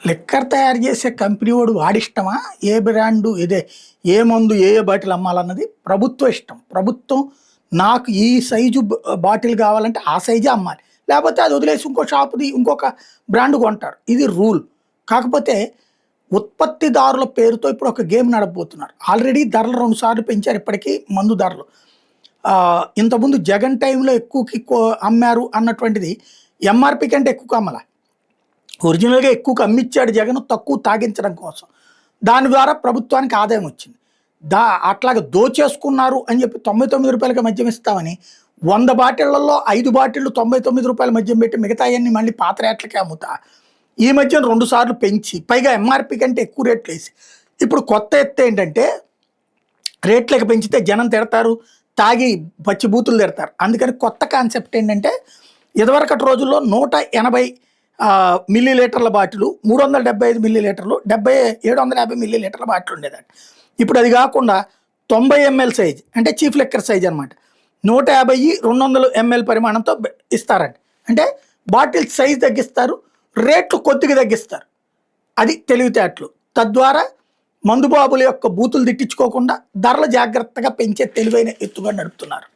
Liquor తయారు చేసే company వాడు వాడిష్టమా? ఏ బ్రాండు ఇదే ఏ మందు ఏ బాటిల్ అమ్మాలన్నది ప్రభుత్వ ఇష్టం. ప్రభుత్వం నాకు ఈ సైజు బాటిల్ కావాలంటే ఆ సైజే అమ్మాలి. లేకపోతే అది వదిలేసి ఇంకో షాపుది ఇంకొక బ్రాండ్ కొంటారు. ఇది రూల్. కాకపోతే ఉత్పత్తిదారుల పేరుతో ఇప్పుడు ఒక గేమ్ నడపబోతున్నారు. ఆల్రెడీ ధరలు 2 సార్లు పెంచారు ఇప్పటికీ మందు ధరలు. ఇంతకుముందు జగన్ టైంలో ఎక్కువకి అమ్మారు అన్నటువంటిది ఎంఆర్‌పీ కంటే ఎక్కువకి అమ్మలా. ఒరిజినల్‌గా ఎక్కువకి అమ్మిచ్చాడు జగన్ తక్కువ తాగించడం కోసం. దాని ద్వారా ప్రభుత్వానికి ఆదాయం వచ్చింది. అట్లాగా దోచేసుకున్నారు అని చెప్పి రూ. 99కి మద్యం ఇస్తామని 100 బాటిళ్లలో 5 బాటిళ్లు రూ. 99 మద్యం పెట్టి మిగతాయన్నీ మళ్ళీ పాత రేట్లకే అమ్ముతా. ఈ మధ్యన 2 సార్లు పెంచి పైగా ఎంఆర్‌పీ కంటే ఎక్కువ రేట్లు వేసి ఇప్పుడు కొత్త ఎత్తు ఏంటంటే రేట్లకి పెంచితే జనం తిడతారు, తాగి పచ్చి బూతులు తిడతారు. అందుకని కొత్త కాన్సెప్ట్ ఏంటంటే ఇదివరకటి రోజుల్లో 180 మిల్లీలీటర్ల బాటిలు 375 మిల్లీలీటర్లు 750 మిల్లీలీటర్ల బాటిల్ ఉండేదంట. ఇప్పుడు అది కాకుండా 90 ml సైజ్ అంటే చీఫ్ లిక్కర్ సైజ్ అనమాట. 150 200 ml పరిమాణంతో ఇస్తారంట. అంటే బాటిల్ సైజ్ తగ్గిస్తారు, రేట్లు కొద్దిగా తగ్గిస్తారు. అది తెలివితేటలు. తద్వారా మందుబాబుల యొక్క బూతులు తిట్టించుకోకుండా ధరలు జాగ్రత్తగా పెంచే తెలివైన ఎత్తుగా నడుపుతున్నారు.